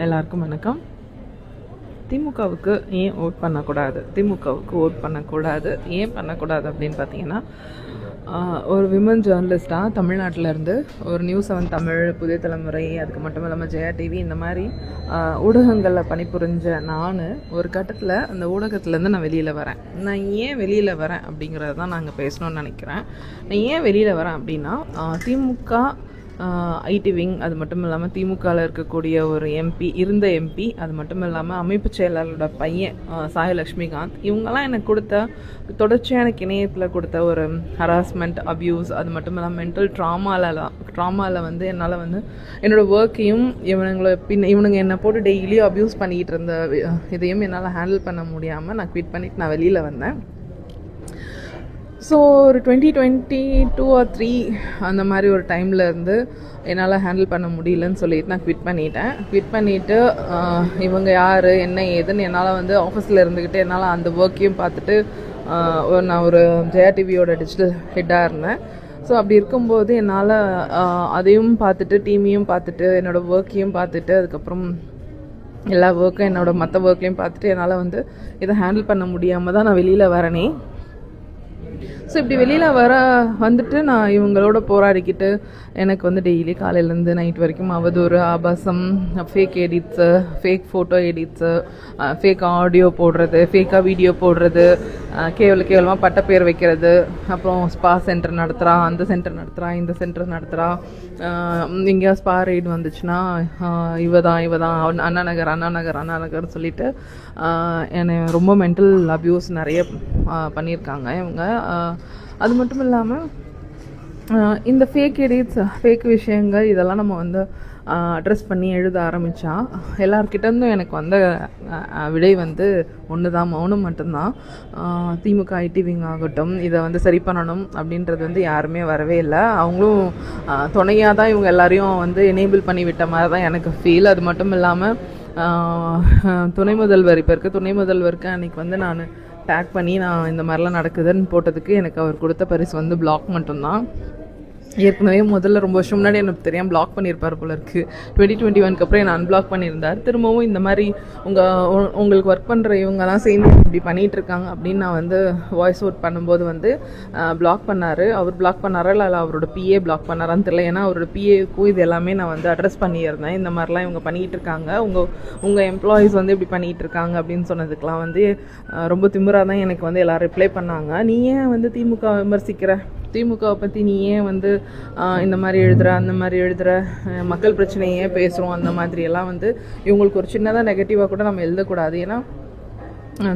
எல்லாருக்கும் வணக்கம். திமுகவுக்கு ஏன் ஓட் பண்ணக்கூடாது, திமுகவுக்கு ஓட் பண்ணக்கூடாது, ஏன் பண்ணக்கூடாது அப்படின்னு பார்த்தீங்கன்னா, ஒரு விமன் ஜேர்னலிஸ்ட்டாக தமிழ்நாட்டிலேருந்து ஒரு நியூஸ் 7 தமிழ், புதிய தலைமுறை, அதுக்கு மட்டும் இல்லாமல் ஜெயா டிவி, இந்த மாதிரி ஊடகங்களில் பணிபுரிஞ்ச நான் ஒரு கட்டத்தில் அந்த ஊடகத்துலேருந்து நான் வெளியில் வரேன். நான் ஏன் வெளியில் வரேன் அப்படிங்கிறது தான் நாங்கள் பேசணும்னு நினைக்கிறேன். நான் ஏன் வெளியில் வரேன் அப்படின்னா, திமுக ஐடி விங், அது மட்டும் இல்லாமல் திமுகவில் இருக்கக்கூடிய ஒரு இருந்த எம்பி, அது மட்டும் இல்லாமல் அமைப்பு செயலாளரோட பையன் சாய் லக்ஷ்மிகாந்த், இவங்கெல்லாம் எனக்கு கொடுத்த தொடர்ச்சியாக எனக்கு இணையத்தில் கொடுத்த ஒரு ஹராஸ்மெண்ட், அப்யூஸ், அது மட்டும் இல்லாமல் மென்டல் ட்ராமாவில் வந்து என்னால் வந்து என்னோடய ஒர்க்கையும் இவனுங்க என்னை போட்டு டெய்லியும் அப்யூஸ் பண்ணிக்கிட்டு இருந்த இதையும் என்னால் ஹேண்டில் பண்ண முடியாமல் நான் குவிட் பண்ணிவிட்டு நான் வெளியில் வந்தேன். ஸோ ஒரு 2022 or 2023 அந்த மாதிரி ஒரு டைமில் இருந்து என்னால் ஹேண்டில் பண்ண முடியலன்னு சொல்லிட்டு நான் குவிட் பண்ணிவிட்டு இவங்க யார் என்ன ஏதுன்னு என்னால் வந்து ஆஃபீஸில் இருந்துக்கிட்டு என்னால் அந்த ஒர்க்கையும் பார்த்துட்டு நான் ஒரு ஜெயா டிவியோட டிஜிட்டல் ஹெட்டாக இருந்தேன். ஸோ அப்படி இருக்கும்போது என்னால் அதையும் பார்த்துட்டு டீமையும் பார்த்துட்டு என்னோடய ஒர்க்கையும் பார்த்துட்டு அதுக்கப்புறம் எல்லா ஒர்க்கும் என்னோடய மற்ற ஒர்க்கையும் பார்த்துட்டு என்னால் வந்து இதை ஹேண்டில் பண்ண முடியாமல் தான் நான் வெளியில் வரேனே. ஸோ இப்படி வெளியில் வந்துட்டு நான் இவங்களோட போராடிக்கிட்டு எனக்கு வந்து டெய்லி காலையிலேருந்து நைட் வரைக்கும் அவதூறு, ஆபாசம், fake edits, fake photo edits, fake audio போடுறது, ஃபேக்காக வீடியோ போடுறது, கேவலமாக பட்டப்பேர் வைக்கிறது, அப்புறம் ஸ்பா சென்டர் நடத்துகிறா, அந்த சென்டர் நடத்துகிறா, இந்த சென்டர் நடத்துகிறா, எங்கேயா ஸ்பா ரைடு வந்துச்சுன்னா இவ தான் அண்ணா நகர் சொல்லிட்டு என்னை ரொம்ப மென்டல் அப்யூஸ் நிறைய பண்ணியிருக்காங்க இவங்க. அது மட்டும் இல்லாமல் இந்த ஃபேக் எடிட்ஸ், ஃபேக் விஷயங்கள் இதெல்லாம் நம்ம வந்து அட்ரெஸ் பண்ணி எழுத ஆரம்பித்தா எல்லார்கிட்டேருந்தும் எனக்கு வந்த விடை வந்து ஒன்று தான், மௌனம் மட்டும்தான். திமுக ஐடி விங் ஆகட்டும், இதை வந்து சரி பண்ணணும் அப்படின்றது வந்து யாருமே வரவே இல்லை. அவங்களும் துணையாக தான் இவங்க எல்லாரையும் வந்து எனேபிள் பண்ணி விட்ட மாதிரி தான் எனக்கு ஃபீல். அது மட்டும் இல்லாமல் துணை முதல்வருக்கு அன்றைக்கி வந்து நான் டேக் பண்ணி நான் இந்த மாதிரிலாம் நடக்குதுன்னு போட்டதுக்கு எனக்கு அவர் கொடுத்த பரிசு வந்து பிளாக் மட்டும்தான். ஏற்கனவே முதல்ல ரொம்ப வருஷம் முன்னாடி எனக்கு தெரியாமல் பிளாக் பண்ணியிருப்பார் போல இருக்குது. 2021 அப்புறம் என்னை அன்பிளாக் பண்ணியிருந்தார். திரும்பவும் இந்த மாதிரி உங்களுக்கு ஒர்க் பண்ணுற இவங்கெல்லாம் சேர்ந்து இப்படி பண்ணிகிட்டு இருக்காங்க அப்படின்னு நான் வந்து வாய்ஸ் அவுட் பண்ணும்போது வந்து பிளாக் பண்ணார். அவர் பிளாக் பண்ணாரா இல்லை அவரோட பிஏ பிளாக் பண்ணாரான்னு தெரியல. ஏன்னா அவரோட பிஏக்கும் இது எல்லாமே நான் வந்து அட்ரஸ் பண்ணியிருந்தேன். இந்த மாதிரிலாம் இவங்க பண்ணிகிட்டு இருக்காங்க, உங்கள் எம்ப்ளாயீஸ் வந்து இப்படி பண்ணிகிட்டு இருக்காங்க அப்படின்னு சொன்னதுக்கெலாம் வந்து ரொம்ப திமிராக தான் எனக்கு வந்து எல்லோரும் ரிப்ளை பண்ணாங்க. நீ ஏன் வந்து திமுக விமர்சிக்கிற, திமுகவை பற்றி நீ ஏன் வந்து இந்த மாதிரி அந்த மாதிரி எழுதுகிற, மக்கள் பிரச்சனையே பேசுகிறோம், அந்த மாதிரியெல்லாம் வந்து இவங்களுக்கு ஒரு சின்னதாக நெகட்டிவாக கூட நம்ம எழுதக்கூடாது. ஏன்னா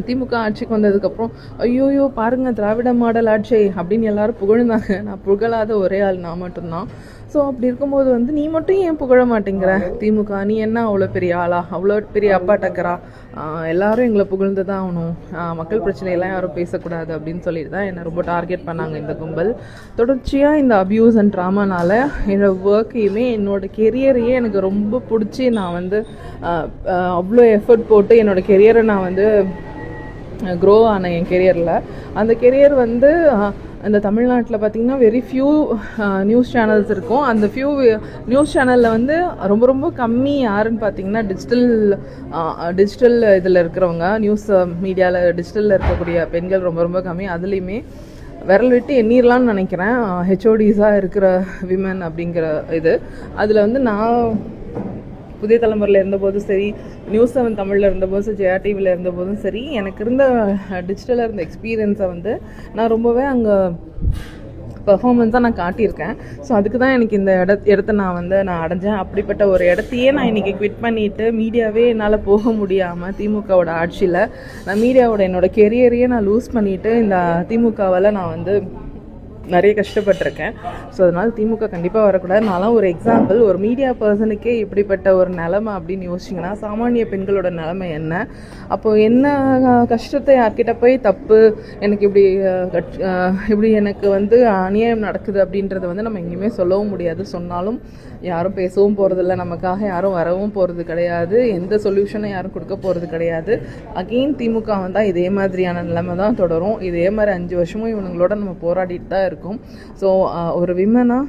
திமுக ஆட்சிக்கு வந்ததுக்கப்புறம் ஐயோயோ பாருங்கள் திராவிட மாடல் ஆட்சி அப்படின்னு எல்லாரும் புகழ்ந்தாங்க. நான் புகழாத ஒரே ஆள் நான் மட்டும்தான். ஸோ அப்படி இருக்கும்போது வந்து நீ மட்டும் ஏன் புகழ மாட்டேங்கிற, திமுக நீ என்ன அவ்வளோ பெரிய ஆளா, அவ்வளோ பெரிய அப்பா டக்கரா, எல்லாரும் எங்களை புகழ்ந்து தான் ஆகணும், மக்கள் பிரச்சனையெல்லாம் யாரும் பேசக்கூடாது அப்படின்னு சொல்லிட்டு தான் என்னை ரொம்ப டார்கெட் பண்ணாங்க இந்த கும்பல். தொடர்ச்சியாக இந்த அப்யூஸ் அண்ட் ட்ராமானால் என்னோடய ஒர்க்கையுமே என்னோடய கெரியரையே எனக்கு ரொம்ப பிடிச்சி நான் வந்து அவ்வளோ எஃபர்ட் போட்டு என்னோடய கெரியரை நான் வந்து க்ரோ ஆனேன். என் கெரியரில் அந்த கெரியர் வந்து இந்த தமிழ்நாட்டில் பார்த்திங்கன்னா வெரி ஃபியூ நியூஸ் சேனல்ஸ் இருக்கும். அந்த ஃபியூ நியூஸ் சேனலில் வந்து ரொம்ப ரொம்ப கம்மி யாருன்னு பார்த்திங்கன்னா டிஜிட்டல் இதில் இருக்கிறவங்க, நியூஸ் மீடியாவில் டிஜிட்டலில் இருக்கக்கூடிய பெண்கள் ரொம்ப ரொம்ப கம்மி. அதுலேயுமே விரல் விட்டு எண்ணிரலான்னு நினைக்கிறேன் ஹெச்ஓடிஸாக இருக்கிற விமன் அப்படிங்கிற இது. அதில் வந்து நான் புதிய தலைமுறையில் இருந்தபோதும் சரி, நியூஸ் 7 தமிழில் இருந்தபோதும் சரி, ஜெயா டிவியில் இருந்தபோதும் சரி, எனக்கு இருந்த டிஜிட்டலில் இருந்த எக்ஸ்பீரியன்ஸை வந்து நான் ரொம்பவே அங்கே பெர்ஃபார்மன்ஸாக நான் காட்டியிருக்கேன். ஸோ அதுக்கு தான் எனக்கு இந்த இடத்த நான் அடைஞ்சேன். அப்படிப்பட்ட ஒரு இடத்தையே நான் இன்றைக்கி குவிட் பண்ணிவிட்டு மீடியாவே என்னால் போக முடியாமல் திமுகவோட ஆட்சியில் நான் மீடியாவோட என்னோடய கெரியரையே நான் லூஸ் பண்ணிவிட்டு இந்த திமுகவால் நான் வந்து நிறைய கஷ்டப்பட்டிருக்கேன். ஸோ அதனால் திமுக கண்டிப்பாக வரக்கூடாது. நான்லாம் ஒரு எக்ஸாம்பிள், ஒரு மீடியா பர்சனுக்கே இப்படிப்பட்ட ஒரு நிலைமை அப்படின்னு யோசிச்சிங்கன்னா சாமானிய பெண்களோட நிலைமை என்ன, அப்போது என்ன கஷ்டத்தை யார்கிட்ட போய் தப்பு எனக்கு இப்படி எனக்கு வந்து அநியாயம் நடக்குது அப்படின்றத வந்து நம்ம எங்கேயுமே சொல்லவும் முடியாது. சொன்னாலும் யாரும் பேசவும் போகிறதில்ல, நமக்காக யாரும் வரவும் போகிறது கிடையாது, எந்த சொல்யூஷனும் யாரும் கொடுக்க போகிறது கிடையாது. அகெயின் திமுக வந்தால் இதே மாதிரியான நிலைமை தான் தொடரும். இதே மாதிரி 5 வருஷமும் இவங்களோட நம்ம போராடிட்டு தான் இருக்கும். ஸோ ஒரு விமனாக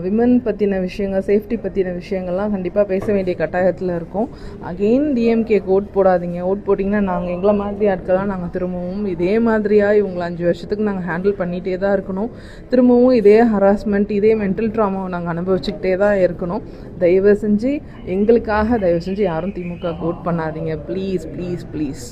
விமன் பற்றின விஷயங்கள், சேஃப்டி பற்றின விஷயங்கள்லாம் கண்டிப்பாக பேச வேண்டிய கட்டாயத்தில் இருக்கோம். அகெயின் டிஎம்கேக்கு ஓட் போடாதீங்க. ஓட் போட்டிங்கன்னா நாங்கள் எங்களை மாதிரி ஆட்கள்லாம் நாங்கள் திரும்பவும் இதே மாதிரியாக இவங்களை 5 வருஷத்துக்கு நாங்கள் ஹேண்டில் பண்ணிகிட்டே தான் இருக்கணும். திரும்பவும் இதே ஹராஸ்மெண்ட், இதே மென்டல் ட்ராமாவை நாங்கள் அனுபவிச்சுக்கிட்டே தான் இருக்கணும். தயவு செஞ்சு எங்களுக்காக தயவு செஞ்சு யாரும் திமுக ஓட் பண்ணாதீங்க. Please please please.